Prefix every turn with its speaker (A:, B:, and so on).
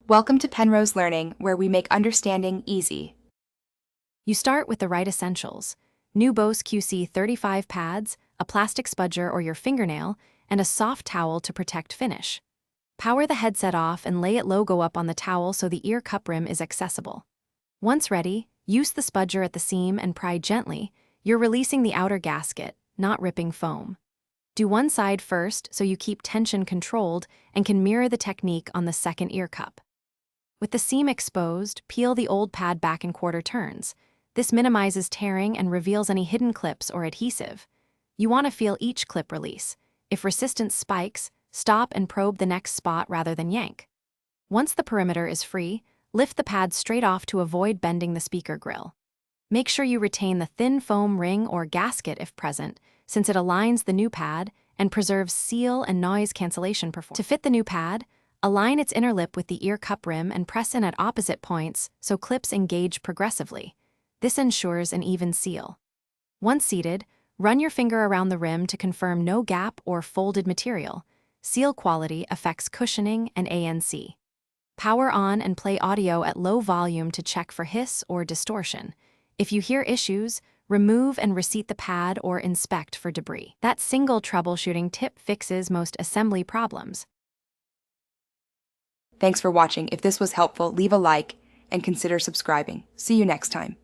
A: Welcome to Penrose Learning, where we make understanding easy.
B: You start with the right essentials: new Bose QC35 pads, a plastic spudger or your fingernail, and a soft towel to protect finish. Power the headset off and lay it logo up on the towel so the ear cup rim is accessible. Once ready, use the spudger at the seam and pry gently. You're releasing the outer gasket, not ripping foam. Do one side first so you keep tension controlled and can mirror the technique on the second ear cup. With the seam exposed, peel the old pad back in quarter turns. This minimizes tearing and reveals any hidden clips or adhesive. You want to feel each clip release. If resistance spikes, stop and probe the next spot rather than yank. Once the perimeter is free, lift the pad straight off to avoid bending the speaker grill. Make sure you retain the thin foam ring or gasket if present, since it aligns the new pad and preserves seal and noise cancellation performance. To fit the new pad, align its inner lip with the ear cup rim and press in at opposite points so clips engage progressively. This ensures an even seal. Once seated, run your finger around the rim to confirm no gap or folded material. Seal quality affects cushioning and ANC. Power on and play audio at low volume to check for hiss or distortion. If you hear issues, remove and reseat the pad or inspect for debris. That single troubleshooting tip fixes most assembly problems.
A: Thanks for watching. If this was helpful, leave a like and consider subscribing. See you next time.